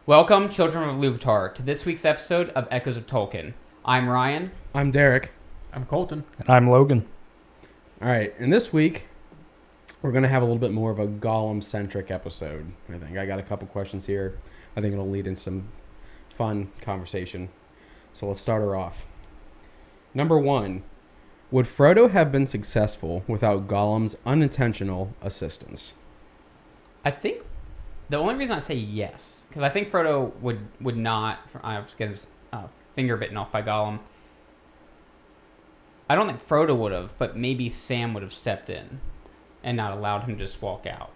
Welcome, children of Luvatar, to this week's episode of Echoes of Tolkien. I'm Ryan. I'm Derek. I'm Colton. And I'm Logan. All right, and this week, we're going to have a little bit more of a Gollum-centric episode, I think. I got a couple questions here. I think it'll lead into some fun conversation. So let's start her off. Number 1, would Frodo have been successful without Gollum's unintentional assistance? I think the only reason I say yes, because I think Frodo would not, I was getting his finger bitten off by Gollum. I don't think Frodo would have, but maybe Sam would have stepped in and not allowed him to just walk out.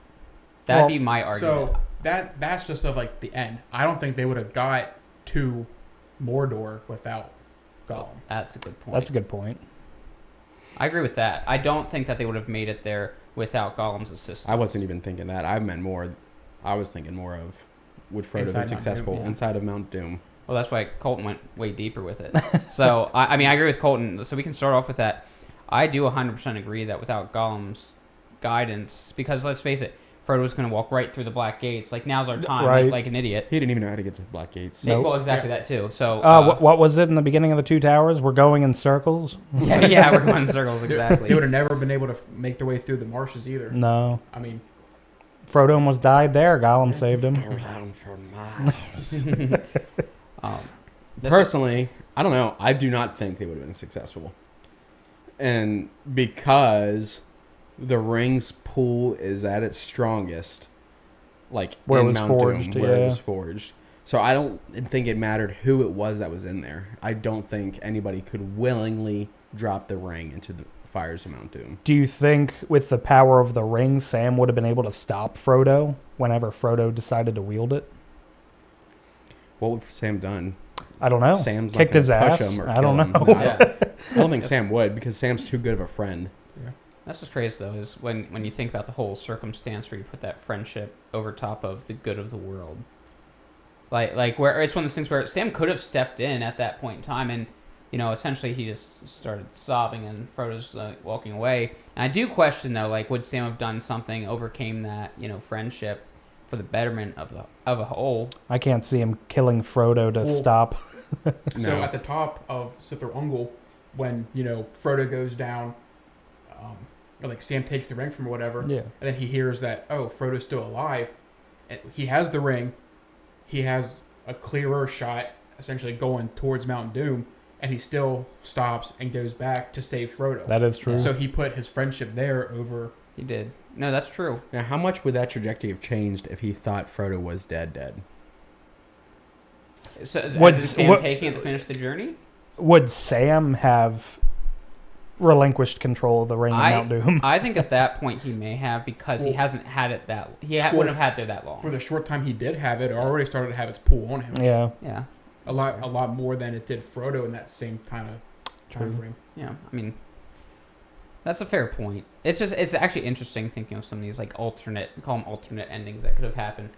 That'd be my argument. So that's just of like the end. I don't think they would have got to Mordor without Gollum. That's a good point. That's a good point. I agree with that. I don't think that they would have made it there without Gollum's assistance. I wasn't even thinking that. I was thinking more of, would Frodo be successful inside of Mount Doom? Well, that's why Colton went way deeper with it. So, I mean, I agree with Colton. So we can start off with that. I do 100% agree that without Gollum's guidance, because let's face it, Frodo's going to walk right through the Black Gates. Like, now's our time, right. like an idiot. He didn't even know how to get to the Black Gates. Nope. Well, exactly that too. So, what was it in the beginning of the Two Towers? We're going in circles? yeah, we're going in circles, exactly. They would have never been able to make their way through the marshes either. No. I mean, Frodo almost died there. Gollum saved him. Around for miles. Personally, I don't know. I do not think they would have been successful. And because the ring's pull is at its strongest, like where in it was Mount forged, Doom, where it was forged. So I don't think it mattered who it was that was in there. I don't think anybody could willingly drop the ring into the fires of Mount Doom. Do you think with the power of the ring, Sam would have been able to stop Frodo whenever Frodo decided to wield it? What would Sam done? I don't know. Sam's kicked not his push ass. him or I kill don't him. know. No, Yeah. I don't think Sam would, because Sam's too good of a friend. yeah. That's what's crazy, though, is when you think about the whole circumstance where you put that friendship over top of the good of the world. Like where it's one of those things where Sam could have stepped in at that point in time, and essentially he just started sobbing, and Frodo's walking away. And I do question though, like, would Sam have done something, overcame that friendship for the betterment of a whole? I can't see him killing Frodo to stop. So at the top of Sithor Ungol, when Frodo goes down, or like Sam takes the ring from or whatever, Yeah. and then he hears that Frodo's still alive, and he has the ring. He has a clearer shot, essentially going towards Mount Doom, and he still stops and goes back to save Frodo. That is true. So he put his friendship there over. He did. No, that's true. Now, how much would that trajectory have changed if he thought Frodo was dead? So, What's- as in Sam what- taking it to finish the journey? Would Sam have relinquished control of the ring of Mount Doom? I think at that point he may have, because he hasn't had it wouldn't have had there that long. For the short time he did have it already started to have its pull on him. Yeah. Yeah. A lot more than it did Frodo in that same time frame. Yeah. I mean, that's a fair point. It's actually interesting thinking of some of these like call them alternate endings that could have happened.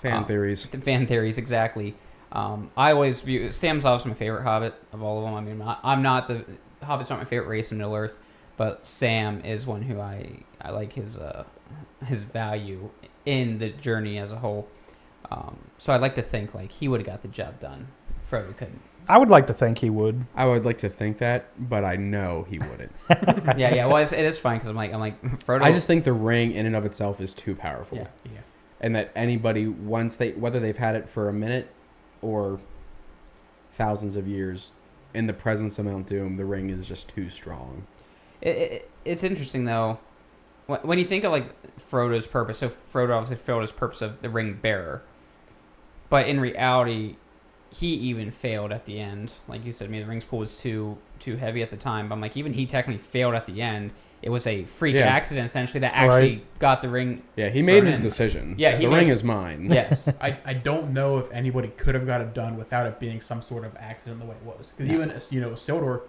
Fan theories. The fan theories, exactly. I always view Sam's obviously my favorite Hobbit of all of them. I mean, Hobbit's not my favorite race in Middle Earth, but Sam is one who I like his value in the journey as a whole. So I'd like to think like he would have got the job done. Frodo couldn't. I would like to think he would. I would like to think that, but I know he wouldn't. Yeah. Well, it is fine because I'm like Frodo. I just think the ring in and of itself is too powerful. Yeah. And that anybody, whether they've had it for a minute or thousands of years, in the presence of Mount Doom, the ring is just too strong. It's interesting though, when you think of like Frodo's purpose. So Frodo obviously fulfilled his purpose of the ring bearer, but in reality, he even failed at the end. Like you said, the ring's pull was too heavy at the time. But I'm like, even he technically failed at the end. It was a freak accident essentially that actually got the ring. Yeah, he made his decision. Yeah, the ring is mine. Yes. I don't know if anybody could have got it done without it being some sort of accident the way it was. Because even Isildur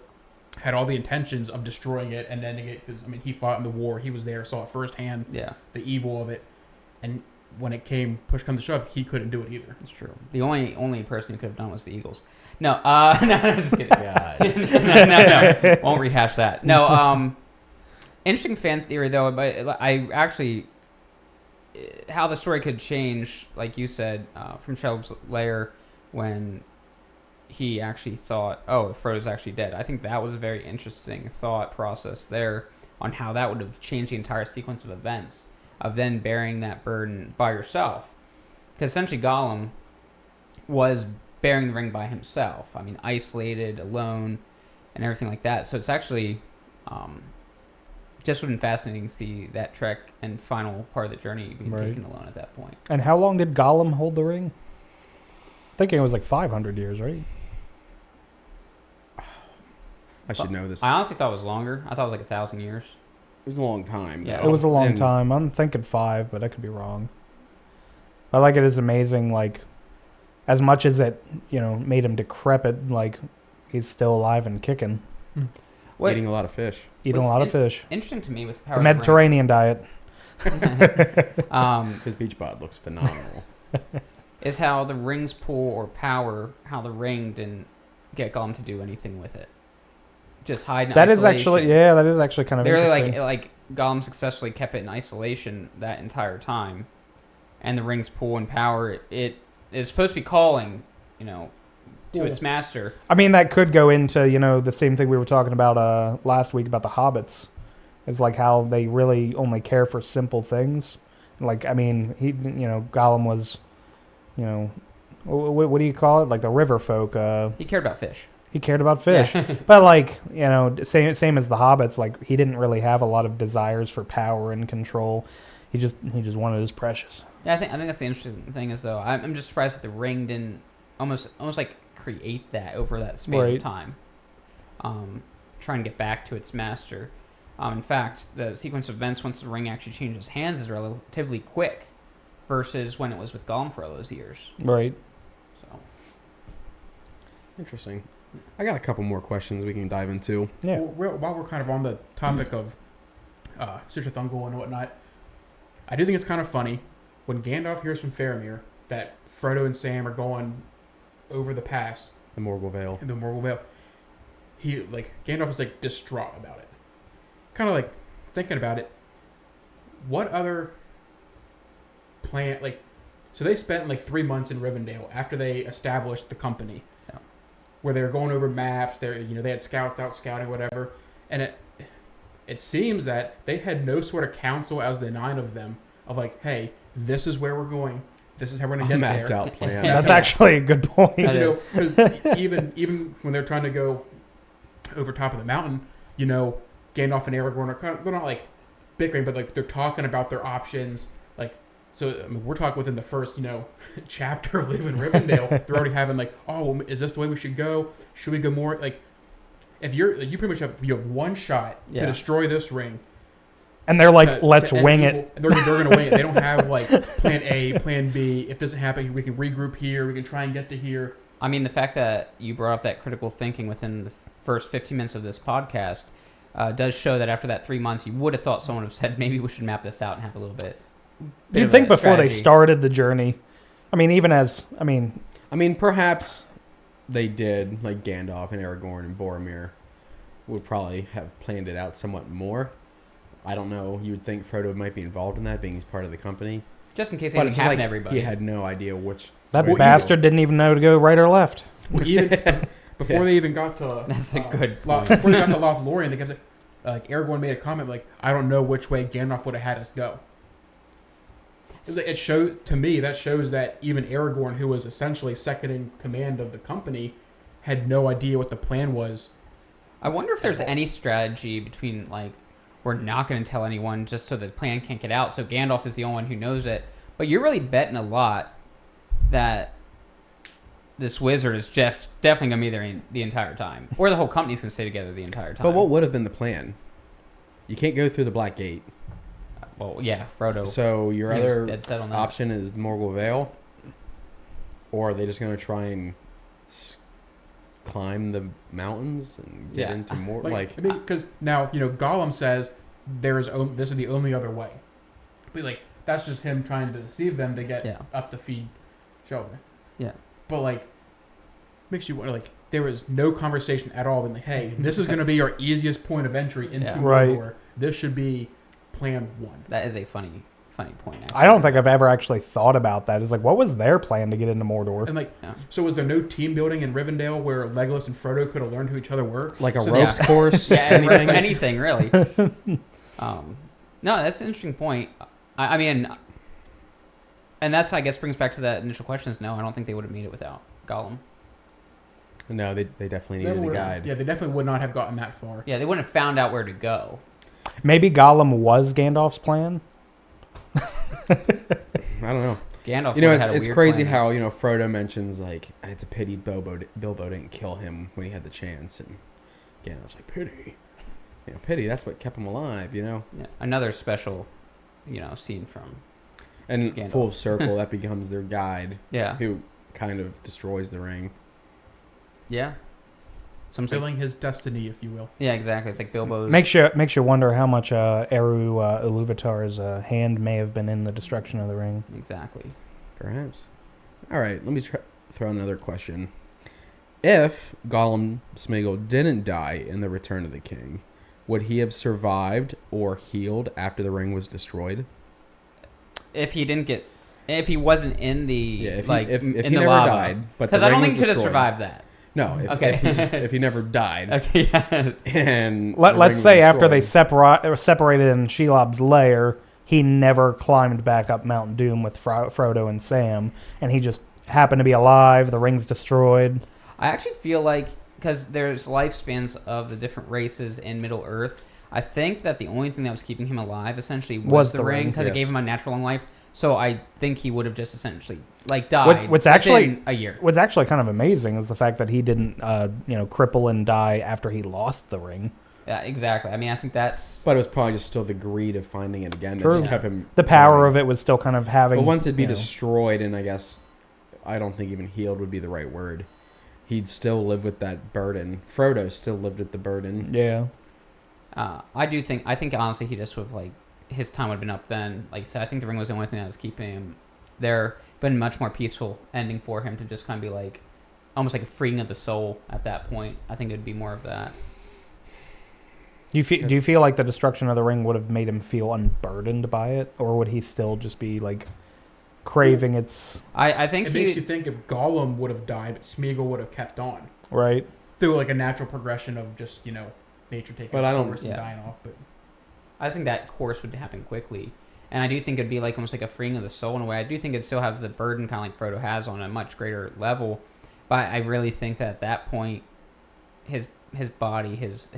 had all the intentions of destroying it and ending it. Because he fought in the war. He was there, saw it firsthand. Yeah. The evil of it, and when it push comes to shove, he couldn't do it either. It's true. The only person who could have done it was the Eagles. No, no, just kidding. no, won't rehash that. No, interesting fan theory though, but I actually how the story could change, like you said, from Shelb's lair when he actually thought, oh, Frodo's actually dead. I think that was a very interesting thought process there on how that would have changed the entire sequence of events of then bearing that burden by yourself. Because essentially Gollum was bearing the ring by himself. I mean, isolated, alone, and everything like that. So it's actually just would have been fascinating to see that trek and final part of the journey being taken alone at that point. And how long did Gollum hold the ring? I'm thinking it was like 500 years, right? I should know this. I honestly thought it was longer. I thought it was like 1,000 years. It was a long time. Yeah. though. It was a long And time. I'm thinking 5, but I could be wrong. I like it as amazing, like, as much as it, made him decrepit, like, he's still alive and kicking. Eating a lot of fish. Eating a lot of fish. Interesting to me with the power The of Mediterranean diet. His beach bod looks phenomenal. Is how the ring's pull or power, how the ring didn't get Gollum to do anything with it. Just hide in That isolation. that is actually kind of They really interesting. like Gollum successfully kept it in isolation that entire time, and the ring's pull and power it is supposed to be calling, to its master. I mean, that could go into, the same thing we were talking about last week about the hobbits. It's like how they really only care for simple things. Like, I mean, Gollum was, what do you call it? Like the river folk. He cared about fish. He cared about fish. Yeah. But like, same as the hobbits, like he didn't really have a lot of desires for power and control. He just wanted his precious. Yeah, I think that's the interesting thing is though I'm just surprised that the ring didn't almost like create that over that span of time. Trying to get back to its master. In fact, the sequence of events once the ring actually changes hands is relatively quick versus when it was with Gollum for all those years. Right. So Interesting. I got a couple more questions we can dive into. Yeah. Well, while we're kind of on the topic of Sir Thungol and whatnot, I do think it's kind of funny when Gandalf hears from Faramir that Frodo and Sam are going over the pass The Morgul Vale. in the Morgul Vale. Gandalf is like distraught about it. Kind of like thinking about it. What other plan? So they spent like 3 months in Rivendell after they established the company, where they were going over maps. They had scouts out scouting, whatever, and it seems that they had no sort of council as the 9 of them of like, hey, this is where we're going. This is how we're going to get Mapped there. out plan. That's actually a good point. Because even when they're trying to go over top of the mountain, Gandalf and Aragorn are they're not like bickering, but like they're talking about their options. So I mean, we're talking within the first chapter of leaving Rivendell. They're already having like, oh, well, is this the way we should go? Should we go more like? If you pretty much have one shot to destroy this ring. And they're like, let's wing it. They're going to wing it. They don't have like plan A, plan B. If this doesn't happen, we can regroup here. We can try and get to here. I mean, the fact that you brought up that critical thinking within the first 15 minutes of this podcast does show that after that 3 months, you would have thought someone would have said, maybe we should map this out and have a little bit. You'd think before they started the journey. I mean, perhaps they did, like Gandalf and Aragorn and Boromir would probably have planned it out somewhat more. I don't know. You would think Frodo might be involved in that, being he's part of the company. Just in case anything happened to everybody. He had no idea which... That bastard didn't even know to go right or left. Well, even before they even got to... That's a good point. Before they got to Lothlorien, they kept Aragorn made a comment like, I don't know which way Gandalf would have had us go. It shows, to me, that shows that even Aragorn, who was essentially second in command of the company, had no idea what the plan was. I wonder if there's any strategy between, like, we're not going to tell anyone just so the plan can't get out, so Gandalf is the only one who knows it. But you're really betting a lot that this wizard is definitely going to be there the entire time. Or the whole company's going to stay together the entire time. But what would have been the plan? You can't go through the Black Gate. Well, yeah, Frodo. So your other dead set on that. option is Morgul Vale? Or are they just going to try and climb the mountains and get into more... Because now, Gollum says this is the only other way. But, that's just him trying to deceive them to get up to feed Shelby. Yeah. But, makes you wonder, there was no conversation at all. And, hey, this is going to be our easiest point of entry into Mordor. This should be plan 1. That is a funny funny point. Actually. I don't think I've ever actually thought about that. It's like, what was their plan to get into Mordor? And like, Yeah. so was there no team building in Rivendell where Legolas and Frodo could have learned who each other were? Like a So ropes course? Yeah, Anything? anything really. No, that's an interesting point. I mean, and that's, I guess, brings back to that initial question is no, I don't think they would have made it without Gollum. No, they definitely They needed a would've- guide. Yeah, they definitely would not have gotten that far. Yeah, they wouldn't have found out where to go. Maybe Gollum was Gandalf's plan. I don't know. Gandalf You know, would've had a it's weird crazy plan. how, Frodo mentions, like, it's a pity Bilbo didn't kill him when he had the chance. And Gandalf's like, pity. Pity, that's what kept him alive, Yeah, another special, scene from. And Gandalf. full circle, that becomes their guide, Yeah. who kind of destroys the ring. Yeah. Some say, Fulfilling his destiny, if you will. yeah, exactly. It's like Bilbo's. Makes you wonder how much Eru Iluvatar's hand may have been in the destruction of the ring. Exactly. Perhaps. All right, let me throw another question. If Gollum Smeagol didn't die in the Return of the King, would he have survived or healed after the ring was destroyed? If he wasn't in the If in he the never lava, died, but because the I don't ring think he was could have destroyed. survived that. No, Okay. if he never died, Okay. Yeah. and the Let's ring was say after they destroyed. separated in Shelob's lair, he never climbed back up Mount Doom with Frodo and Sam, and he just happened to be alive. The ring's destroyed. I actually feel like because there's lifespans of the different races in Middle Earth, I think that the only thing that was keeping him alive essentially was the ring because it gave him a natural long life. So I think he would have just essentially died What's actually within a year. What's actually kind of amazing is the fact that he didn't, cripple and die after he lost the ring. Yeah, exactly. I mean, I think that's But it was probably just still the greed of finding it again True. that just kept him. The power going. of it was still kind of having. But once it'd be you know, destroyed, and I guess I don't think even healed would be the right word. He'd still live with that burden. Frodo still lived with the burden. Yeah. I think honestly he just would have his time would have been up then. Like I said, I think the ring was the only thing that was keeping him there. Been much more peaceful ending for him to just kind of be almost like a freeing of the soul at that point. I think it would be more of that. Do you feel like the destruction of the ring would have made him feel unburdened by it, or would he still just be craving its I think It makes you think if Gollum would have died, but Smeagol would have kept on right? through a natural progression of just nature taking But its I don't- course and yeah. dying off. But I think that course would happen quickly. And I do think it'd be almost like a freeing of the soul in a way. I do think it'd still have the burden kind of like Frodo has on a much greater level. But I really think that at that point, his body, his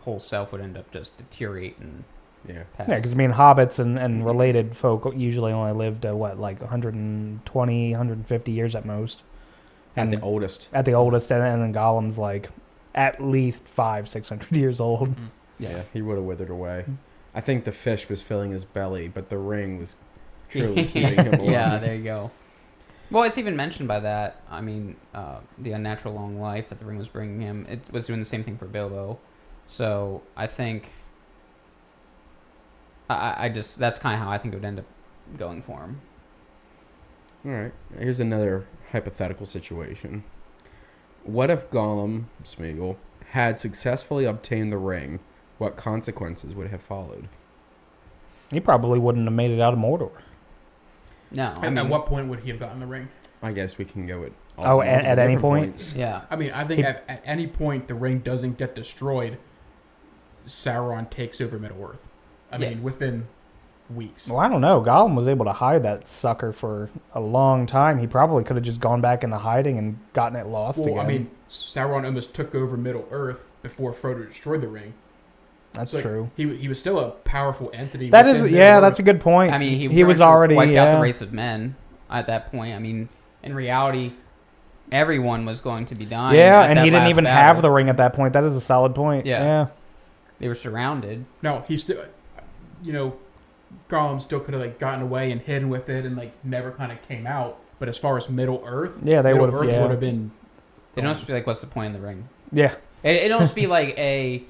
whole self would end up just deteriorating. Yeah. Pass. Yeah, because hobbits and related folk usually only lived 120, 150 years at most. At the And- oldest. At the oldest, and then Gollum's at least 500-600 years old. Mm-hmm. Yeah, he would have withered away. I think the fish was filling his belly, but the ring was truly keeping him alive. Yeah, there you go. Well, it's even mentioned by that. I mean, the unnatural long life that the ring was bringing him, it was doing the same thing for Bilbo. So I think, that's kind of how I think it would end up going for him. All right. Here's another hypothetical situation. What if Gollum, Smeagol, had successfully obtained the ring? What consequences would have followed? He probably wouldn't have made it out of Mordor. No, I at mean, what point would he have gotten the ring? I guess we can go at Oh, at multiple any different point? points. yeah. I mean, I think at any point the ring doesn't get destroyed, Sauron takes over Middle-earth. I Yeah. mean, within weeks. Well, I don't know. Gollum was able to hide that sucker for a long time. He probably could have just gone back into hiding and gotten it lost Well, again. I mean, Sauron almost took over Middle-earth before Frodo destroyed the ring. that's So, true. He was still a powerful entity. That within is, Middle-earth. that's a good point. I mean, he was pretty much already wiped out yeah. the race of men at that point. I mean, in reality, everyone was going to be dying. Yeah, at and that he didn't last even battle. have the ring at that point. That is a solid point. Yeah. Yeah. They were surrounded. No, he still, Gollum still could have gotten away and hidden with it and never kind of came out. But as far as Middle-earth, Yeah, they would Middle-earth have. Yeah. would have been. It almost be what's the point of the ring? Yeah. It almost be when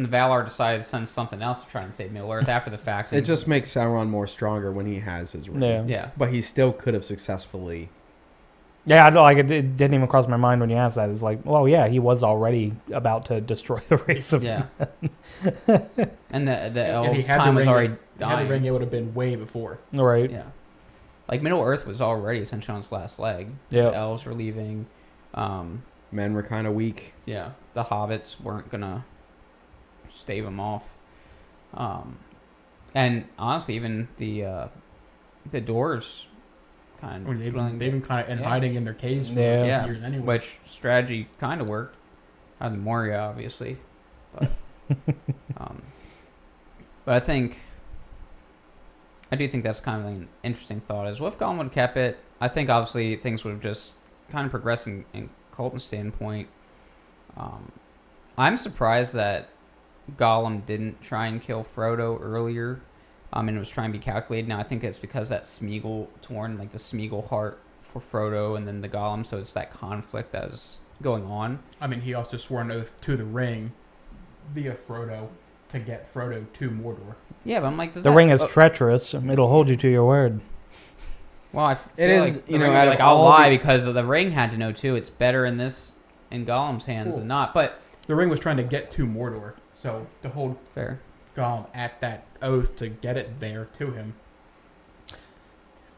the Valar decides to send something else to try and save Middle Earth after the fact. It just makes Sauron more stronger when he has his ring. Yeah. yeah. But he still could have successfully Yeah, it didn't even cross my mind when you asked that. It's like, well, yeah, he was already about to destroy the race of Yeah. And the If elves' he had time the was ring, already if he had the dying. ring, it would have been way before. right. Yeah. Like Middle Earth was already essentially on its last leg. Yeah. The elves were leaving. Men were kind of weak. Yeah. The hobbits weren't gonna stave them off. And honestly, even the dwarves kind I of mean, they've been kind of in Yeah. hiding in their caves for Yeah. years anyway. which strategy kind of worked. Other than Moria, obviously, but but I do think that's kind of an interesting thought. Is what if Gollum would have kept it? I think obviously things would have just kind of progressed in Colton's standpoint. I'm surprised that Gollum didn't try and kill Frodo earlier, and was trying to be calculated. Now I think it's because that Smeagol torn, like the Smeagol heart for Frodo, and then the Gollum. So it's that conflict that's going on. I mean, he also swore an oath to the ring via Frodo to get Frodo to Mordor. Yeah, but I'm like, The ring is treacherous. It'll hold you to your word. Well, I feel It like is, the you know, ring would be out of like I'll all lie the- because the ring had to know too. It's better in Gollum's hands Cool. than not. But The ring was trying to get to Mordor, so to hold fair. Gollum at that oath to get it there to him.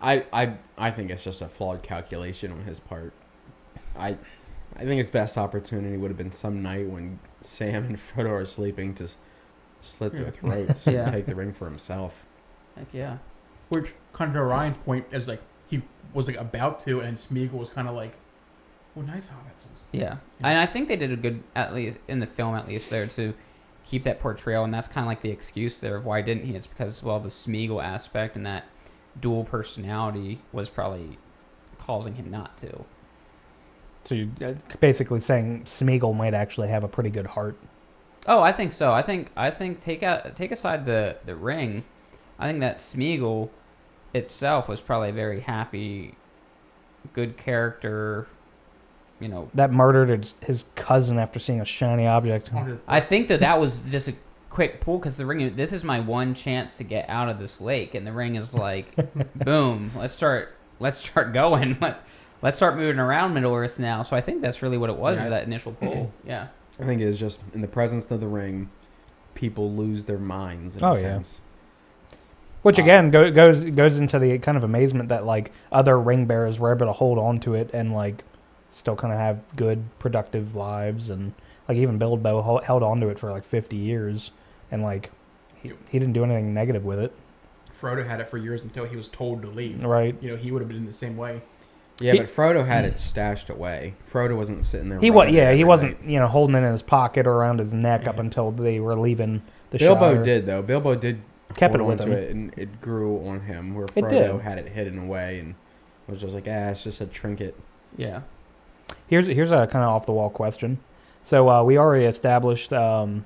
I think it's just a flawed calculation on his part. I think his best opportunity would have been some night when Sam and Frodo are sleeping to slit their throats Yeah. and take the ring for himself. Heck yeah. Which, kind of to Ryan's point, is like he was like about to, and Smeagol was kind of like, "Well, nice hobbits." Yeah, and I think they did a good, at least in the film, at least there to keep that portrayal, and that's kind of like the excuse there of why didn't he? It's because well, the Smeagol aspect and that dual personality was probably causing him not to. So you're basically saying Smeagol might actually have a pretty good heart. Oh, I think so. I think take aside the ring. I think that Smeagol itself was probably a very happy, good character. You know, That murdered his cousin after seeing a shiny object. I think that was just a quick pull because the ring. This is my one chance to get out of this lake, and the ring is like, boom. Let's start going. Let's start moving around Middle Earth now. So I think that's really what it was. Yeah. Is that initial pull? Yeah. I think it is just in the presence of the ring, people lose their minds in Oh, a yeah. sense. Which again goes into the kind of amazement that like other ring bearers were able to hold on to it and like still kind of have good productive lives, and like even Bilbo held on to it for like 50 years and like he didn't do anything negative with it. Frodo had it for years until he was told to leave. Right. You know, he would have been in the same way. Yeah, but Frodo had it stashed away. Frodo wasn't sitting there. He rubbing it he every wasn't night. holding it in his pocket or around his neck up until they were leaving the Bilbo Shire. did though. Bilbo did Kept hold it with onto him. it, and it grew on him. Where It Frodo did. had it hidden away and was just like, it's just a trinket. Yeah. Here's a kind of off the wall question. So we already established that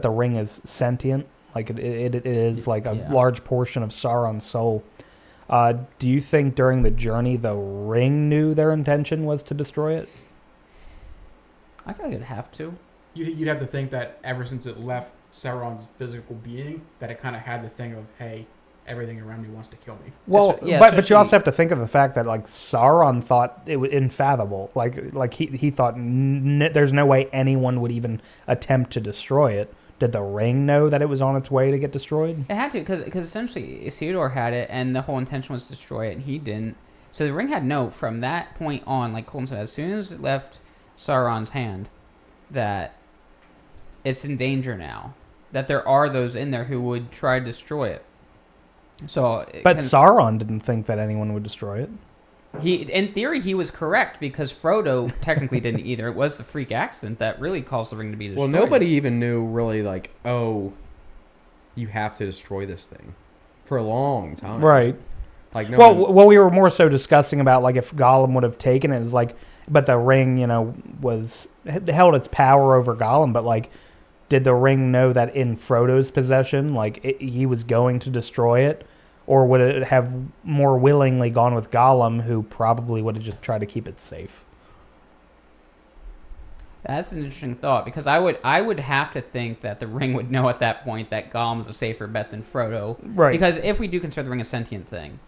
the ring is sentient, like it is like a Yeah. large portion of Sauron's soul. Do you think during the journey the ring knew their intention was to destroy it? I feel like it'd have to. You'd have to think that ever since it left Sauron's physical being, that it kind of had the thing of, hey, everything around me wants to kill me. Well, Yeah, but you especially- also have to think of the fact that like Sauron thought it was unfathomable. Like he thought there's no way anyone would even attempt to destroy it. Did the ring know that it was on its way to get destroyed? It had to because essentially Isildur had it, and the whole intention was to destroy it, and he didn't. So the ring had no from that point on. Like Colton said, as soon as it left Sauron's hand, that it's in danger now. That there are those in there who would try to destroy it. So, But Sauron didn't think that anyone would destroy it. in theory, he was correct because Frodo technically didn't either. It was the freak accident that really caused the ring to be Well, destroyed. nobody even knew really like, you have to destroy this thing for a long time. Right. Like no. Well, we were more so discussing about like if Gollum would have taken it. It was like, but the ring, held its power over Gollum. But like, did the ring know that in Frodo's possession, like he was going to destroy it, or would it have more willingly gone with Gollum, who probably would have just tried to keep it safe? That's an interesting thought because I would have to think that the ring would know at that point that Gollum is a safer bet than Frodo. Right. Because if we do consider the ring a sentient thing,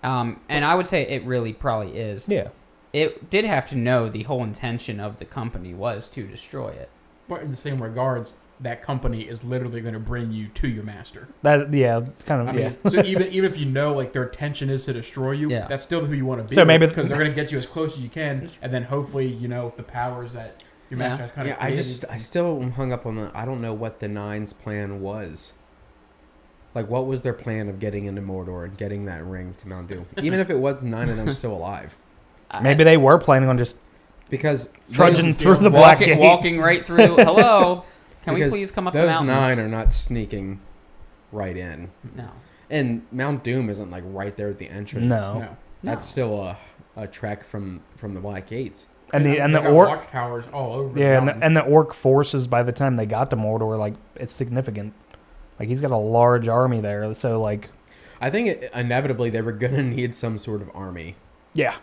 and I would say it really probably is. Yeah. it did have to know the whole intention of the company was to destroy it. But in the same regards, that company is literally going to bring you to your master. It's kind of I mean, so even if you know like their intention is to destroy you, Yeah. that's still who you want to be. So maybe because they're going to get you as close as you can, and then hopefully the powers that your master has kind of. I still am hung up on I don't know what the Nine's plan was. Like, what was their plan of getting into Mordor and getting that ring to Mount Doom? Even if it was 9 of them still alive, maybe they were planning on just because trudging through the Black Gate, walking right through. Hello, can we because please come up the those mountain? 9 are not sneaking right in, No. and Mount Doom isn't like right there at the entrance. No. That's still a trek from the Black Gates. and They the got orc, watchtowers all over. yeah, the and the orc forces by the time they got to Mordor, like it's significant. Like he's got a large army there, so like I think inevitably they were gonna need some sort of army. yeah.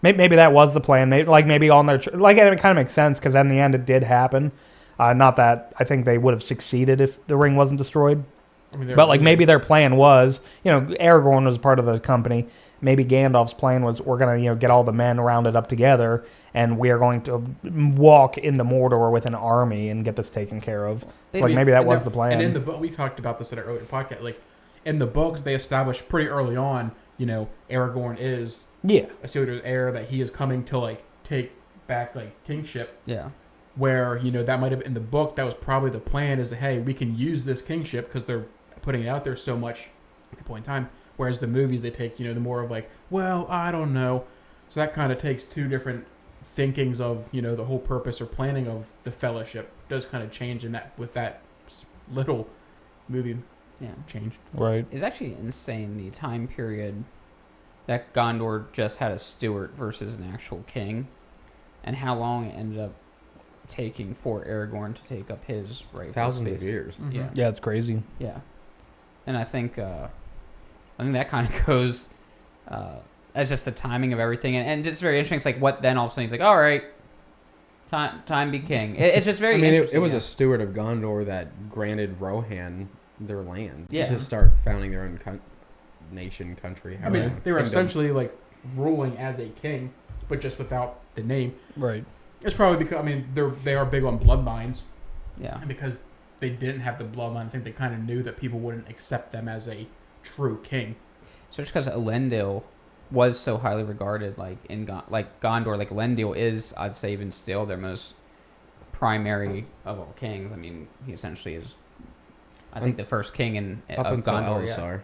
Maybe that was the plan. Maybe on their it kind of makes sense because in the end it did happen. Not that I think they would have succeeded if the ring wasn't destroyed. I mean, But like maybe their plan was, Aragorn was part of the company. Maybe Gandalf's plan was we're gonna get all the men rounded up together and we are going to walk into Mordor with an army and get this taken care of. Maybe that was the plan. And in the book, we talked about this at an earlier podcast. Like in the books, they established pretty early on. Aragorn is Isildur's heir, that he is coming to like take back like kingship. Yeah. Where that might have in the book that was probably the plan is that hey, we can use this kingship because they're putting it out there so much at a point in time. Whereas the movies they take the more of like, well, I don't know. So that kind of takes two different thinkings of the whole purpose or planning of the Fellowship does kind of change in that with that little movie change. Right. It's actually insane the time period that Gondor just had a steward versus an actual king, and how long it ended up taking for Aragorn to take up his rightful Thousands space. of years. Mm-hmm. Yeah. Yeah, it's crazy. Yeah, and I think that kind of goes as just the timing of everything, and it's very interesting. It's like what then all of a sudden he's like, all right, time be king. It's just very. It was a steward of Gondor that granted Rohan their land Yeah. to start founding their own nation, country. I mean, they were kingdom. essentially like ruling as a king, but just without the name. Right. It's probably because they are big on bloodlines, Yeah. and because they didn't have the bloodline, I think they kind of knew that people wouldn't accept them as a true king. So just because Elendil was so highly regarded, like in Gondor, like Elendil is, I'd say, even still their most primary of all kings. I mean, he essentially is, I think, the first king up of until Gondor. Elisar.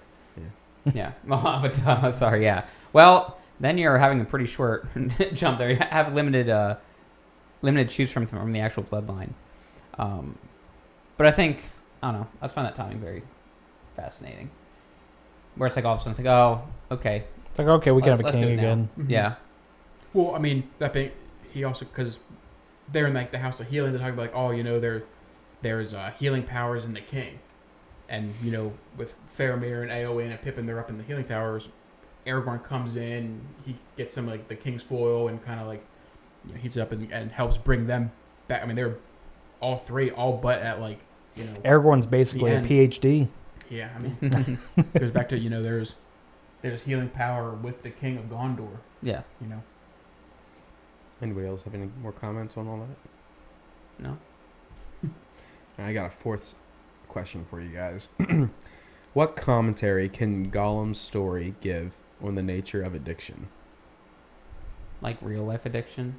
Yeah. Well, up until sorry. Yeah. Well, then you're having a pretty short jump there. You have limited to choose from the actual bloodline. But I think I don't know. I just find that timing very fascinating. Where it's like all of a sudden it's like, oh, okay, It's like, okay, we can have a Let's do king it now. again. Mhm. yeah, Well, I mean, that being, he also, because they're in like the House of Healing, they talk about like, oh, there's healing powers in the king. And, with Faramir and Eowyn and Pippin, they're up in the healing towers. Aragorn comes in, he gets some like the king's foil and kind of like heats it up and helps bring them back. I mean, they're all three, all but at like, Aragorn's basically a end. PhD. yeah, I mean, it goes back to, there's healing power with the king of Gondor, yeah. Anybody else have any more comments on all that? No. I got a fourth question for you guys. What commentary can Gollum's story give on the nature of addiction? Like real life addiction.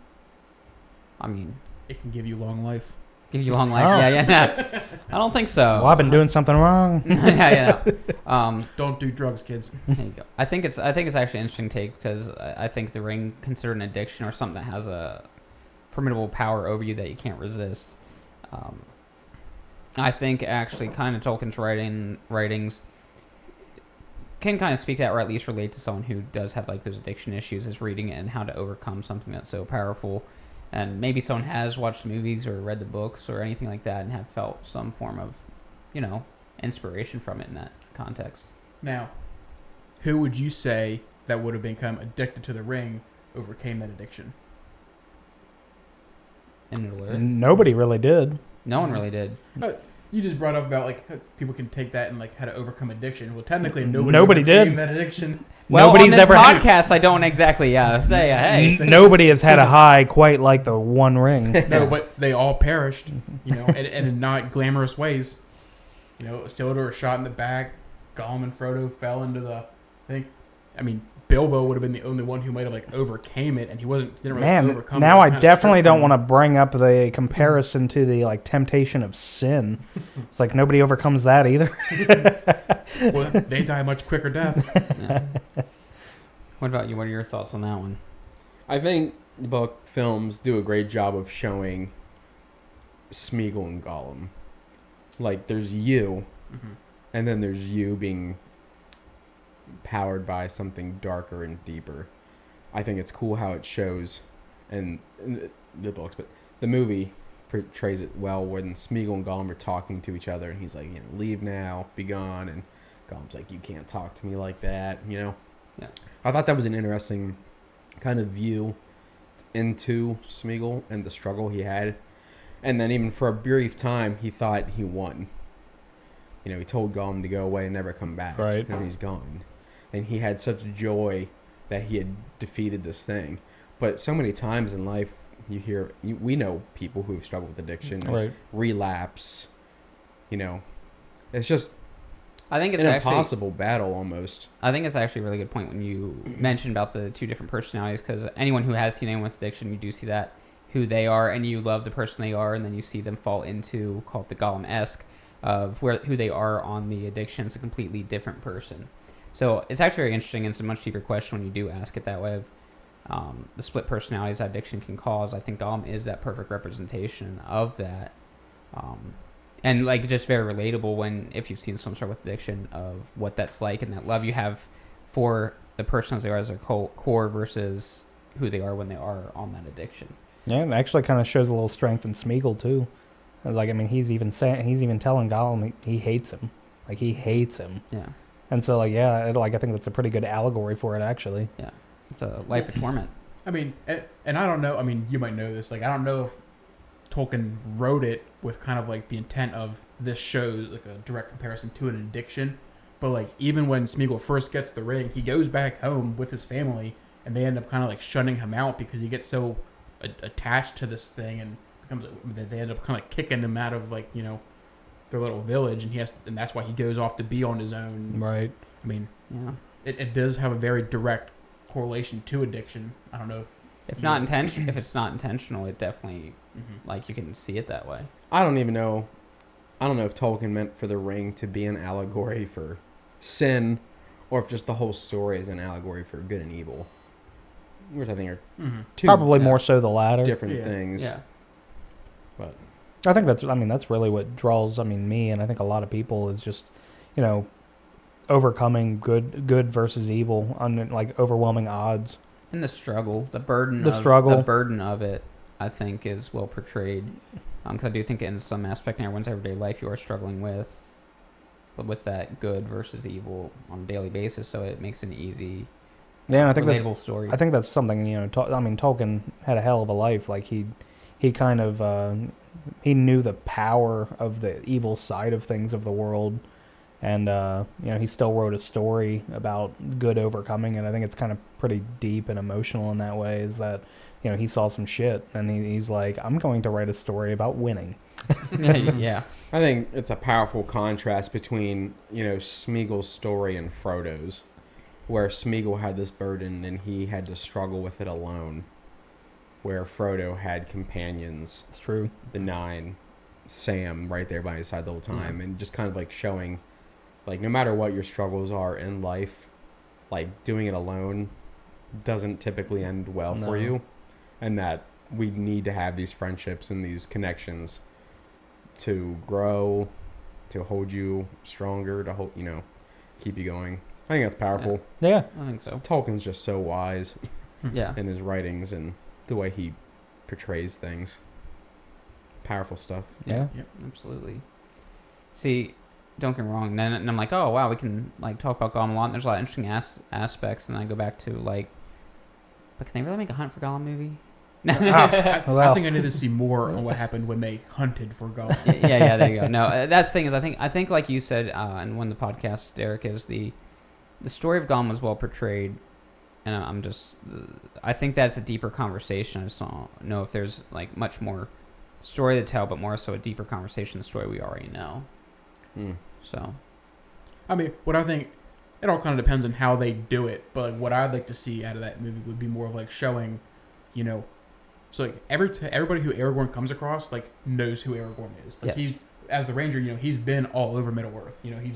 I mean, It can give you long life. give you long life. Oh. Yeah. I don't think so. Well, I've been doing something wrong. yeah. No. Don't do drugs, kids. There you go. I think it's actually an interesting take because I think the ring, considered an addiction or something that has a formidable power over you that you can't resist. I think actually kind of Tolkien's writings can kind of speak to that, or at least relate to someone who does have like those addiction issues, is reading it and how to overcome something that's so powerful. And maybe someone has watched movies or read the books or anything like that and have felt some form of, inspiration from it in that context. Now, who would you say that would have become addicted to the ring overcame that addiction? In Middle Earth. Nobody really did. No one really did. You just brought up about like how people can take that and like how to overcome addiction. Well, technically Nobody overcame did. that addiction. Well, Nobody's on this ever had- podcast, I don't exactly say, hey. Nobody has had a high quite like the One Ring. No, but they all perished, and in not glamorous ways. Isildur shot in the back. Gollum and Frodo fell into the. Bilbo would have been the only one who might have like overcame it, and he didn't really overcome it. Now I It kinda definitely took don't him. want to bring up the comparison to the like temptation of sin. It's like nobody overcomes that either. Well, they die a much quicker death. Yeah. What about you? What are your thoughts on that one? I think the book films do a great job of showing Smeagol and Gollum. Like, there's you, and then there's you being powered by something darker and deeper. I think it's cool how it shows in the books, but the movie portrays it well when Smeagol and Gollum are talking to each other, and he's like, leave now, be gone, and Gollum's like, you can't talk to me like that, Yeah. I thought that was an interesting kind of view into Smeagol and the struggle he had. And then even for a brief time, he thought he won. He told Gollum to go away and never come back. Right. And he's gone. And he had such joy that he had defeated this thing. But so many times in life, we know people who've struggled with addiction, Right. relapse. It's just I think it's an actually impossible battle almost. I think it's actually a really good point when you mentioned about the two different personalities, because anyone who has seen anyone with addiction, you do see that who they are, and you love the person they are, and then you see them fall into, call it the Gollum-esque, of who they are on the addiction. It's a completely different person. So it's actually very interesting, and it's a much deeper question when you do ask it that way of the split personalities that addiction can cause. I think Gollum is that perfect representation of that. And like just very relatable if you've seen some sort of addiction, of what that's like, and that love you have for the person as they are as their core versus who they are when they are on that addiction. Yeah, it actually kind of shows a little strength in Smeagol too. Like, he's even telling Gollum he hates him. Like, he hates him. Yeah. And so, like, yeah, I think that's a pretty good allegory for it, actually. Yeah. It's a life of torment. And I don't know. You might know this. Like, I don't know if Tolkien wrote it with kind of like the intent of this show, like a direct comparison to an addiction. But like, even when Smeagol first gets the ring, he goes back home with his family, and they end up kind of like shunning him out because he gets so attached to this thing, and they end up kind of kicking him out of like their little village, and that's why he goes off to be on his own. Right. Yeah. It does have a very direct correlation to addiction. I don't know If not intention, if it's not intentional, it definitely like you can see it that way. I don't even know. I don't know if Tolkien meant for the ring to be an allegory for sin, or if just the whole story is an allegory for good and evil, which I think are two Probably more so the latter. different things. Yeah. But I think that's really what draws me, and I think a lot of people, is just overcoming good versus evil on like overwhelming odds. And the struggle, the burden of it, I think, is well portrayed. Because I do think in some aspect in everyone's everyday life, you are struggling with that good versus evil on a daily basis. So it makes an easy, Yeah, and I think relatable story. I think that's something Tolkien had a hell of a life. Like he kind of he knew the power of the evil side of things of the world, and he still wrote a story about good overcoming. And I think it's kind of pretty deep and emotional in that way. Is that he saw some shit, and he's like, I'm going to write a story about winning. Yeah. I think it's a powerful contrast between Smeagol's story and Frodo's, where Smeagol had this burden and he had to struggle with it alone, where Frodo had companions. It's true. The Nine, Sam right there by his side the whole time, and just kind of like showing, like, no matter what your struggles are in life, like doing it alone doesn't typically end well for you, and that we need to have these friendships and these connections to grow, to hold you stronger, to hold, keep you going. I think that's powerful. Yeah. I think so. Tolkien's just so wise Yeah. in his writings and the way he portrays things. Powerful stuff. Yeah. Yep. Absolutely. See, don't get me wrong. And I'm like, oh wow, we can like talk about Gollum a lot. And there's a lot of interesting aspects. And I go back to like, but can they really make a Hunt for Gollum movie? I Well. think I need to see more on what happened when they hunted for Gollum. yeah, there you go. No, that's the thing is I think like you said, and when the podcast, Derek, is the story of Gollum was well portrayed, and I think that's a deeper conversation. I just don't know if there's like much more story to tell, but more so a deeper conversation, the story we already know. So, I mean, what I think, it all kind of depends on how they do it, but like, what I'd like to see out of that movie would be more of like showing, you know, so like everybody who Aragorn comes across like knows who Aragorn is. Like yes. he's, as the ranger, you know, he's been all over Middle Earth. You know, he's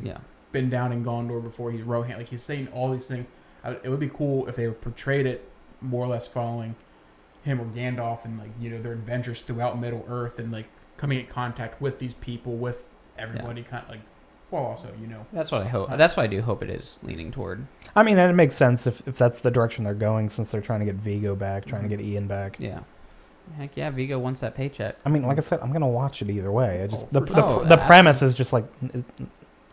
been down in Gondor before. He's Rohan. Like he's saying all these things. It would be cool if they portrayed it more or less following him or Gandalf and like, you know, their adventures throughout Middle Earth and like coming in contact with these people, with everybody, kind of like, well, also, you know, that's what I hope. That's what I do hope it is leaning toward. I mean, and it makes sense if that's the direction they're going, since they're trying to get Vigo back, trying to get Ian back. Yeah. Heck yeah, Vigo wants that paycheck. I mean, like I said, I'm gonna watch it either way. I just the sure. premise is just like,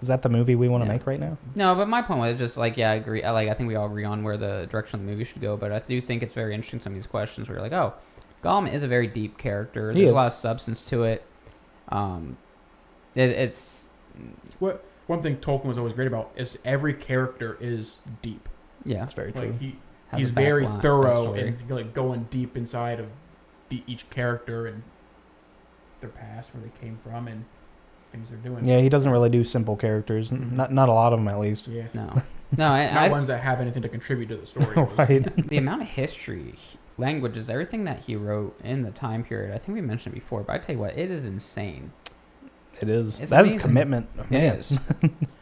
is that the movie we want to make right now? No, but my point was just like, yeah, I agree. I think we all agree on where the direction of the movie should go. But I do think it's very interesting, some of these questions where you're like, oh, Gollum is a very deep character. There's a lot of substance to it. It's what one thing Tolkien was always great about is every character is deep. Yeah, that's very true. Like Has he's a very thorough backstory. and like going deep inside of each character and their past, where they came from, and things they're doing. Yeah, he doesn't really do simple characters. Not a lot of them, at least. Yeah. No. Not ones that have anything to contribute to the story. Right. The amount of history, languages, everything that he wrote in the time period, I think we mentioned it before, but I tell you what, it is insane. It is. It's That amazing. is commitment. It Man. is.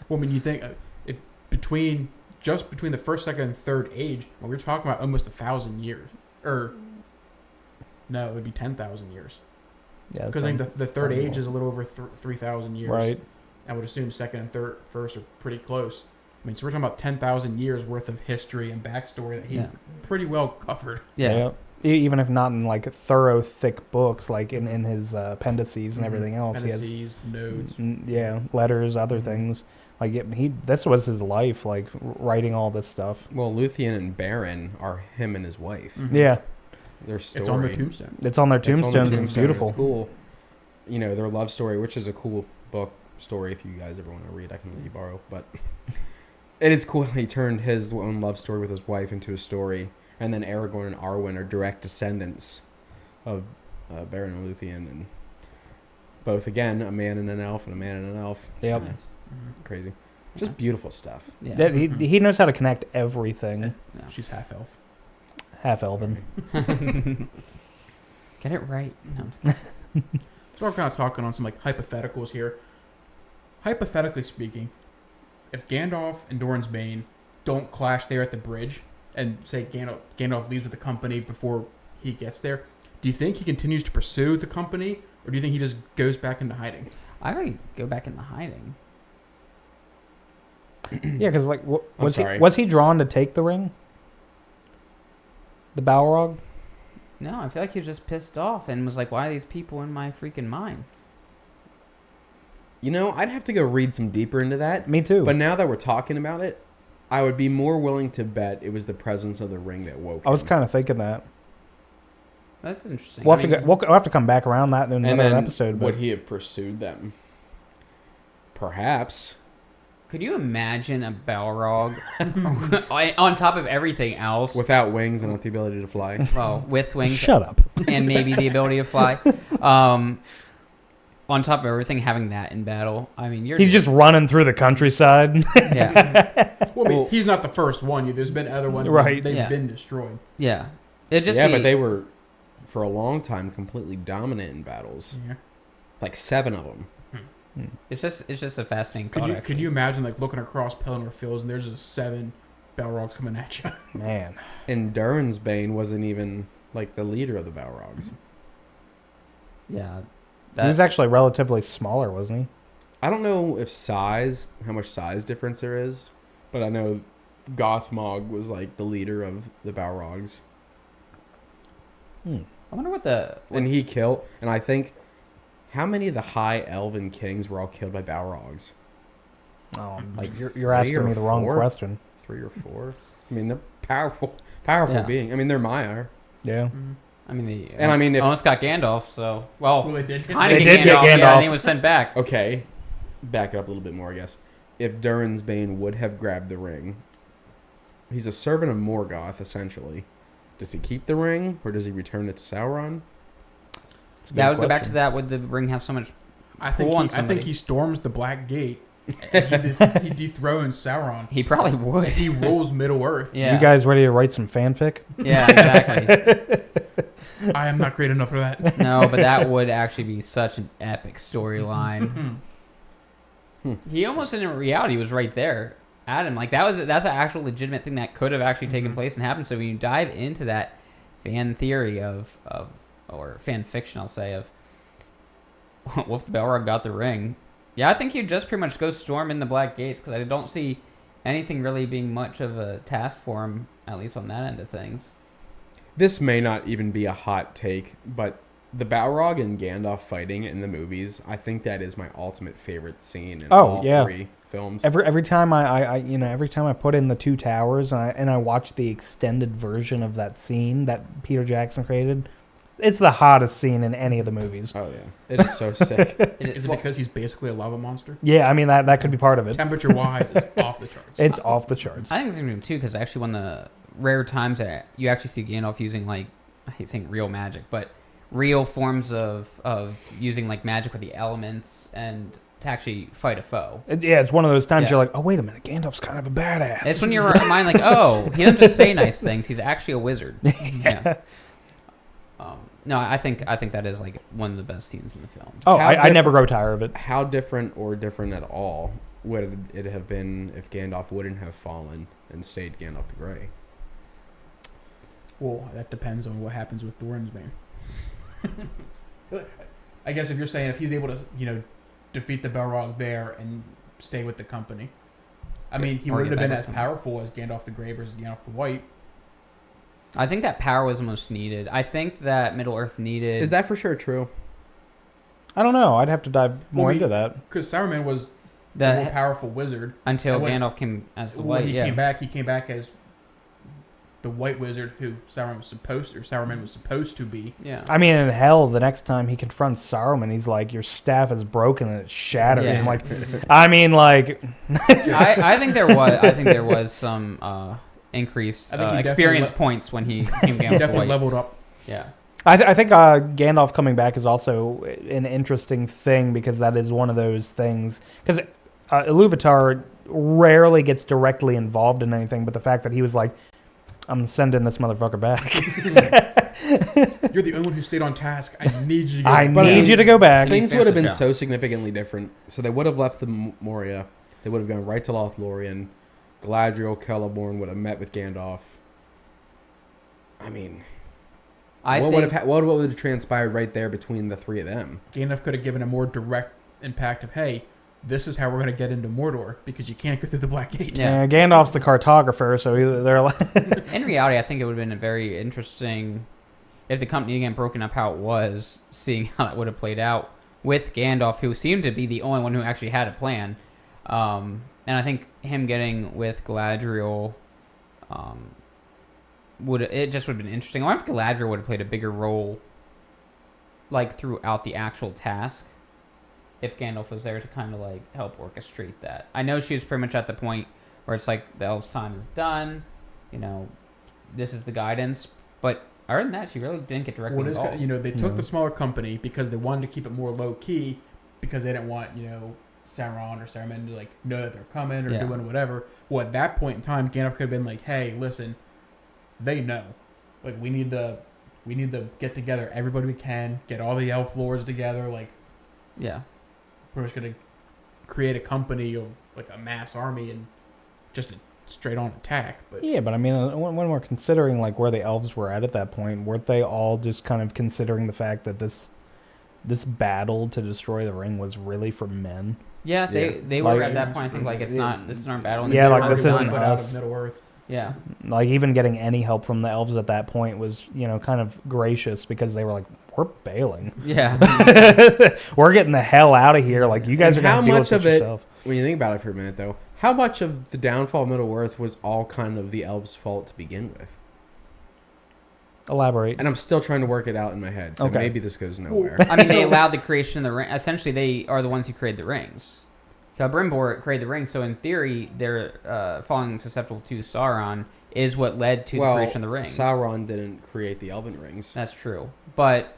Well, I mean, you think if between the first, second, and third age, well, we're talking about almost 1,000 years, or no, it would be 10,000 years. Yeah, Because I think the third sounds age cool. is a little over 3,000 years. Right. I would assume second and first are pretty close. I mean, so we're talking about 10,000 years worth of history and backstory that he pretty well covered. Yeah. Even if not in like thorough, thick books, like in his appendices and everything else, Appendices, he has notes. letters, other things. Like this was his life, like writing all this stuff. Well, Luthien and Beren are him and his wife. Yeah, Their story. It's on their tombstone. it's on their It's on their tombstones. It's tombstone. beautiful. It's cool. You know, their love story, which is a cool book story. If you guys ever want to read, I can let you borrow. But it is cool. He turned his own love story with his wife into a story, and then Aragorn and Arwen are direct descendants of Beren and Luthien, and both again a man and an elf and a man and an elf. Yep. Nice. Crazy. Just beautiful stuff. Yeah. That he knows how to connect everything. Yeah. She's half elf. Half elven. Get it right. No, I'm just kidding. So we're kind of talking on some like hypotheticals here. Hypothetically speaking, if Gandalf and Doran's Bane don't clash there at the bridge, and say Gandalf leaves with the company before he gets there, do you think he continues to pursue the company, or do you think he just goes back into hiding? I would go back into hiding. Yeah, because like, sorry. was he drawn to take the ring? The Balrog? No, I feel like he was just pissed off and was like, why are these people in my freaking mind? You know, I'd have to go read some deeper into that. Me too. But now that we're talking about it, I would be more willing to bet it was the presence of the ring that woke him. I was kind of thinking that. That's interesting. We'll have to come back around that in and another then episode. would But he have pursued them? Perhaps. Could you imagine a Balrog on top of everything else? Without wings and with the ability to fly. Well, with wings shut up. and maybe the ability to fly. On top of everything, having that in battle. I mean, He's just running through the countryside. Yeah. Well, I mean, he's not the first one. There's been other ones. Right. They've been destroyed. Yeah. It just But they were, for a long time, completely dominant in battles. Yeah. Like 7 of them. It's just a fascinating thought. Could you imagine like looking across Pelennor Fields and there's just 7 Balrogs coming at you? Man. And Durin's Bane wasn't even like the leader of the Balrogs. Yeah. He was actually relatively smaller, wasn't he? I don't know how much size difference there is, but I know Gothmog was like the leader of the Balrogs. I wonder what And he killed, and I think, how many of the high elven kings were all killed by Balrogs? Oh, Like you're asking 3 or me the wrong 4? question. 3 or 4. I mean, they're powerful Yeah. being. I mean, they're Maiar. Yeah. I mean, they And I mean, if almost got Gandalf, so... Well, They did. kind of They get did get Gandalf, yeah, Gandalf. and he was sent back. okay, back it up a little bit more, I guess. If Durin's Bane would have grabbed the ring, he's a servant of Morgoth, essentially. Does he keep the ring, or does he return it to Sauron? It's a good That would go back question. to that. Would the ring have so much... I think Pull on I think somebody. he storms the Black Gate. And he dethrones Sauron. He probably would. He rules Middle Earth. Yeah. You guys ready to write some fanfic? Yeah, exactly. I am not great enough for that. No, but that would actually be such an epic storyline. He almost in reality was right there at him. Like that's an actual legitimate thing that could have actually taken place and happened. So when you dive into that fan theory of or fan fiction, I'll say, of Wolf the Balrog got the ring. Yeah, I think he'd just pretty much go storm in the Black Gates because I don't see anything really being much of a task for him, at least on that end of things. This may not even be a hot take, but the Balrog and Gandalf fighting in the movies, I think that is my ultimate favorite scene in all three films. Every time every time I put in the Two Towers and I watch the extended version of that scene that Peter Jackson created, it's the hottest scene in any of the movies. Oh yeah, it is so sick. Is it because he's basically a lava monster? Yeah, I mean that could be part of it. Temperature wise, it's off the charts. It's off the charts. I think it's going to be too because actually one of the rare times that you actually see Gandalf using, like, I hate saying real magic, but real forms of using like magic with the elements and to actually fight a foe. It's one of those times Yeah. you're like, oh wait a minute, Gandalf's kind of a badass. It's when you're reminded, like, oh, he doesn't just say nice things; he's actually a wizard. Yeah. No, I think that is like one of the best scenes in the film. Oh, How I never grow tired of it. How different or different at all would it have been if Gandalf wouldn't have fallen and stayed Gandalf the Grey? Well, that depends on what happens with Thorin's Bane. I guess if you're saying if he's able to, defeat the Balrog there and stay with the company. I mean, he Or wouldn't get have been back as with him. powerful as Gandalf the Grey versus Gandalf the White. I think that power was the most needed. I think that Middle Earth needed. Is that for sure true? I don't know. I'd have to dive more Well, into that. Because Saruman was the more the powerful wizard. until and when- Gandalf came as the When White? he Yeah. came back as the White Wizard who Saruman was supposed to be. Yeah. I mean, in hell, the next time he confronts Saruman, he's like, "Your staff is broken and it's shattered." Yeah. And like, I mean, like, I think there was some increase I think he experience definitely points when he came He Gandalf the definitely White. leveled up. Yeah. I think Gandalf coming back is also an interesting thing because that is one of those things. Because Iluvatar rarely gets directly involved in anything, but the fact that he was like, "I'm sending this motherfucker back. You're the only one who stayed on task. I need you to go I back." need you to go back." Things He would have finished been the job. so significantly different. So they would have left the Moria. They would have gone right to Lothlorien. Galadriel, Celeborn would have met with Gandalf. I mean, what would have transpired right there between the three of them? Gandalf could have given a more direct impact of, hey, this is how we're going to get into Mordor because you can't go through the Black Gate. Yeah. Yeah, Gandalf's the cartographer, so they're like, In reality, I think it would have been a very interesting if the company again broken up how it was, seeing how that would have played out with Gandalf, who seemed to be the only one who actually had a plan. And I think him getting with Galadriel would have been interesting. I wonder if Galadriel would have played a bigger role, like throughout the actual task, if Gandalf was there to kind of like help orchestrate that. I know she was pretty much at the point where it's like the elves' time is done, this is the guidance. But other than that, she really didn't get directly involved. They took the smaller company because they wanted to keep it more low key because they didn't want Sauron or Saruman to like know that they're coming or Yeah. doing whatever. Well, at that point in time, Gandalf could have been like, "Hey, listen, they know. Like, we need to get together everybody we can, get all the elf lords together. Like, Yeah. we're just gonna create a company of like a mass army and just a straight on attack." But yeah, but I mean, when we're considering like where the elves were at that point, weren't they all just kind of considering the fact that this battle to destroy the ring was really for men? Yeah, they Like- were at that point. I think like this is our battle. Yeah, like, Already this one isn't foot out us. of Middle Earth. Yeah. Like even getting any help from the elves at that point was, kind of gracious because they were like, "We're bailing. Yeah. We're getting the hell out of here. Like you guys And are how gonna deal much with of it it- yourself." When you think about it for a minute, though, how much of the downfall of Middle Earth was all kind of the elves' fault to begin with? Elaborate. and I'm still trying to work it out in my head. So Okay. maybe this goes nowhere. I mean, they allowed the creation of the ring. Essentially, they are the ones who created the rings. Celebrimbor created the rings, so in theory, their falling susceptible to Sauron is what led to the creation of the rings. Sauron didn't create the Elven rings. That's true, but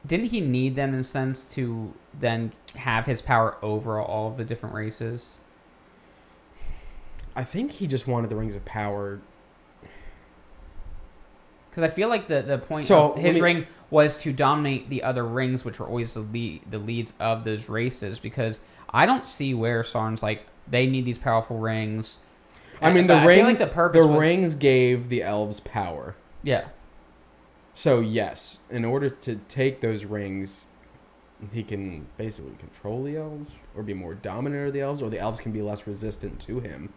didn't he need them in a sense to then have his power over all of the different races? I think he just wanted the rings of power. Because I feel like the point So, of his let me- ring was to dominate the other rings, which were always the leads of those races. Because I don't see where Sauron's like, they need these powerful rings. I mean, But the I feel rings. like the purpose was, rings gave the elves power. yeah. So yes, in order to take those rings, he can basically control the elves, or be more dominant of the elves, or the elves can be less resistant to him.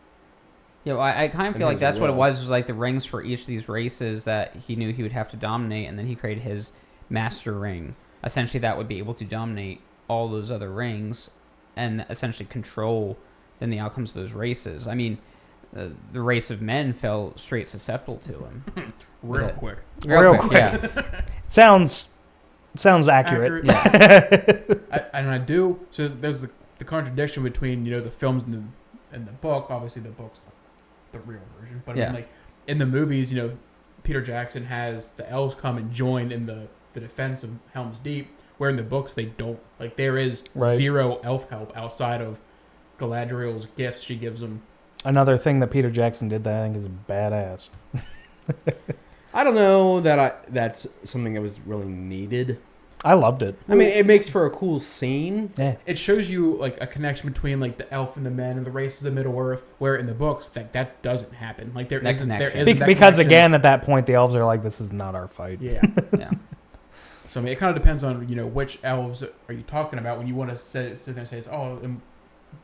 Yeah, well, I kind of And feel like his that's what it will. was like the rings for each of these races that he knew he would have to dominate, and then he created his master ring. Essentially, that would be able to dominate all those other rings and essentially control then the outcomes of those races. I mean, the race of men fell straight susceptible to him. Real Yeah. quick. Real quick. Yeah. Sounds accurate. And I do. So there's the contradiction between the films and the book. Obviously, the book's the real version, but I Yeah. mean, like in the movies, Peter Jackson has the elves come and join in the defense of Helm's Deep, where in the books they don't. Like there is Right. zero elf help outside of Galadriel's gifts she gives them. Another thing that Peter Jackson did that I think is badass. I don't know that that's something that was really needed. I loved it. I mean, it makes for a cool scene. Yeah. It shows you like a connection between like the elf and the men and the races of Middle Earth, where in the books that doesn't happen. Like there That isn't there connection. isn't that Because connection. again, at that point, the elves are like, "This is not our fight." Yeah. Yeah. So I mean, it kind of depends on which elves are you talking about when you want to sit there and say it's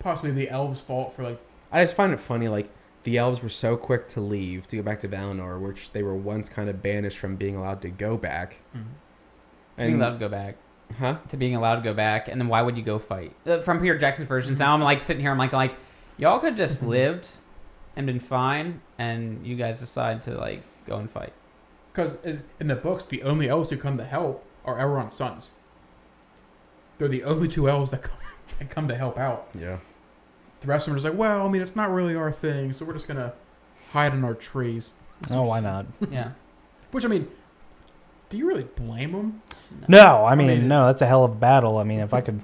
possibly the elves' fault for like. I just find it funny, like, the elves were so quick to leave, to go back to Valinor, which they were once kind of banished from being allowed to go back. To being allowed to go back. Huh? To being allowed to go back, and then why would you go fight? From Peter Jackson's versions, now I'm like sitting here, I'm like, y'all could have just lived and been fine, and you guys decide to like go and fight. Because in the books, the only elves who come to help are Elrond's sons. They're the only two elves that come to help out. Yeah. The rest of them are just like, well, I mean, it's not really our thing, so we're just gonna hide in our trees. Oh, why not? Yeah. Which I mean, do you really blame them? No, I mean- mean, no, that's a hell of a battle. I mean, if I could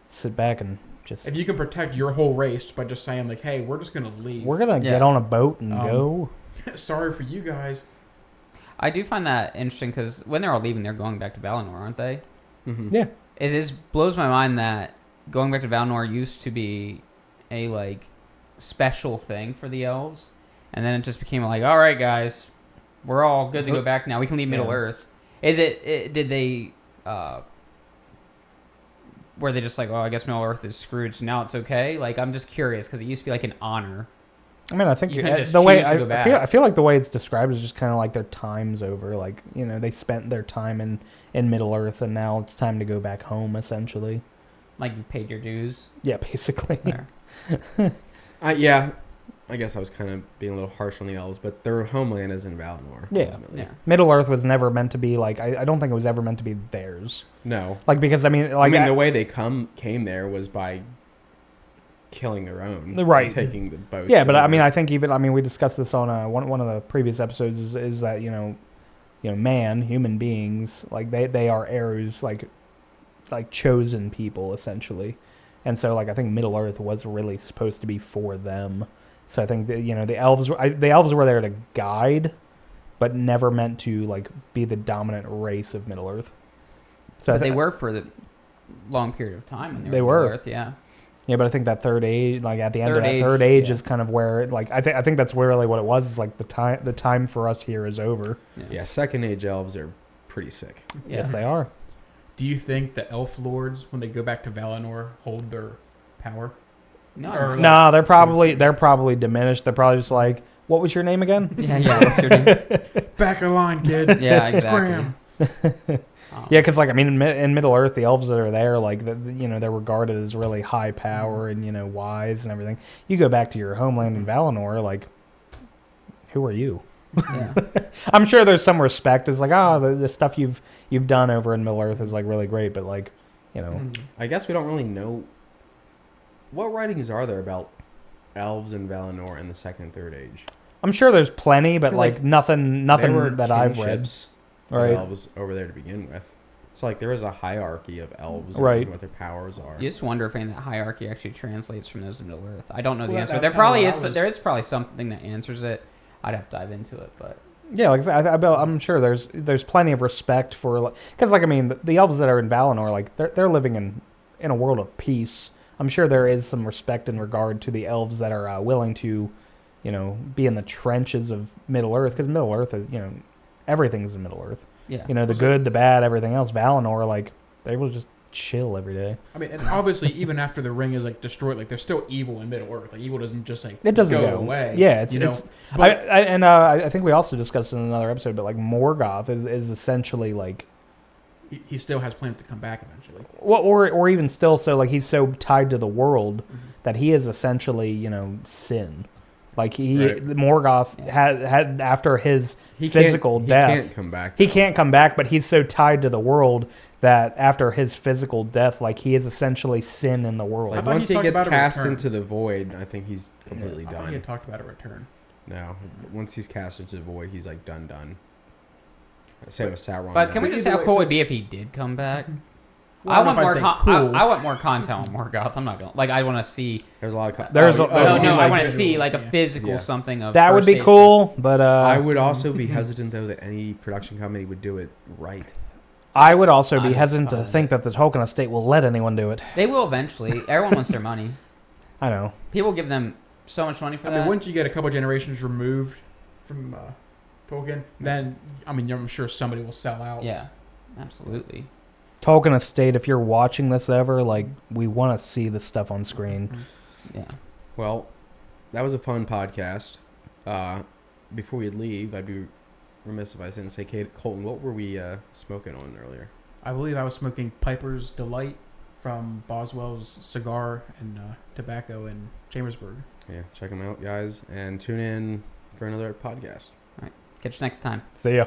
sit back and just, If you can protect your whole race by just saying like, hey, we're just gonna leave. we're gonna Yeah. get on a boat and Um, go. Sorry for you guys. I do find that interesting because when they're all leaving, they're going back to Valinor, aren't they? Mm-hmm. Yeah. It blows my mind that going back to Valinor used to be a like special thing for the elves, and then it just became like, all right, guys, we're all good to go back now. We can leave Middle Yeah. Earth. Is it? Did they? Were they just like, oh, I guess Middle Earth is screwed, so now it's okay? Like, I'm just curious because it used to be like an honor. I mean, I think You can just the way choose to go back. I feel like the way it's described is just kind of like their time's over. Like, they spent their time in Middle Earth, and now it's time to go back home. Essentially, Like you paid your dues. yeah, basically. There. Yeah. I guess I was kind of being a little harsh on the elves, but their homeland is in Valinor. Yeah. Ultimately. Yeah. Middle Earth was never meant to be like. I don't think it was ever meant to be theirs. No. Like, because I mean, The way they came there was by killing their own. Right. And taking the boats. yeah, but I over. mean, I think we discussed this on one of the previous episodes. Is that human beings, like they are heirs, like chosen people essentially, and so like I think Middle Earth was really supposed to be for them. So I think that, the elves were there to guide, but never meant to like be the dominant race of Middle Earth. So But they were for the long period of time. When They they were. were. In Middle Earth, yeah. Yeah, but I think that third age, like at the end of Third that age, third age, yeah. is kind of where like I think that's really what it was. Is like the time for us here is over. Yeah, Second Age elves are pretty sick. Yeah. Yes, they are. Do you think the elf lords, when they go back to Valinor, hold their power? No. Or, like, No, they're probably diminished. They're probably just like, what was your name again? Yeah. What's your name? back of line, kid. Yeah, exactly. Scram. Yeah, because like I mean, in Middle Earth, the elves that are there, like they're regarded as really high power and wise and everything. You go back to your homeland in Valinor, like, who are you? Yeah. I'm sure there's some respect. It's like, oh, the stuff you've done over in Middle Earth is like really great, but like, you know, I guess we don't really know what writings are there about elves in Valinor in the Second and Third Age. I'm sure there's plenty, but 'Cause, like nothing There were that I've read. kinships of Right. elves over there to begin with. So like there is a hierarchy of elves Right. and what their powers are. You just wonder if any of that hierarchy actually translates from those in Middle Earth. I don't know the Well, answer. that's There kinda probably what is. I was- There is probably something that answers it. I'd have to dive into it, but Yeah, like I said, I'm sure there's plenty of respect for, because like I mean the elves that are in Valinor, like they're living in a world of peace. I'm sure there is some respect in regard to the elves that are willing to, you know, be in the trenches of Middle Earth, because Middle Earth is, you know, everything's in Middle Earth. yeah. You know, the good, the bad, everything else. Valinor, like they will just chill every day. I mean, and obviously, even after the ring is like destroyed, like there's still evil in Middle Earth. Like evil doesn't just like It doesn't go away. Yeah, it's you know? it's. But- I think we also discussed in another episode, but like Morgoth is essentially like, he still has plans to come back eventually. well, or even still, so like he's so tied to the world Mm-hmm. that he is essentially, you know, sin. Like Right. Morgoth had after his He physical can't, death, He can't come back. he though. can't come back, but he's so tied to the world that after his physical death, like he is essentially sin in the world. I Like thought once he he talked gets about a cast return. into the void, I think he's completely I thought he done. had talked about a return. No, once he's cast into the void, he's like done. Same with Sauron. But can we But just either how way, cool so- it would be if he did come back? Well, I I don't want know more. if I'd say cool. I want more content on Morgoth. I'm not gonna like. I want to see. There's a lot of. There's a- No, Oh, no. I like want to visual, see like a yeah. physical Yeah. something of. That would First be Age. cool, but I would also be hesitant though that any production company would do it right. I would also be I'm hesitant to fine with think it. that the Tolkien estate will let anyone do it. They will eventually. Everyone wants their money. I know. People give them so much money for I that. mean, once you get a couple generations removed from Tolkien, then I mean, I'm sure somebody will sell out. Yeah, absolutely. Tolkien estate, if you're watching this ever, like we want to see this stuff on screen. Yeah. Well, that was a fun podcast. Before we leave, I'd be remiss if I didn't say, Kate, Colton, what were we smoking on earlier? I believe I was smoking Piper's Delight from Boswell's Cigar and Tobacco in Chambersburg. Yeah, check them out, guys, and tune in for another podcast. Catch you next time. See ya.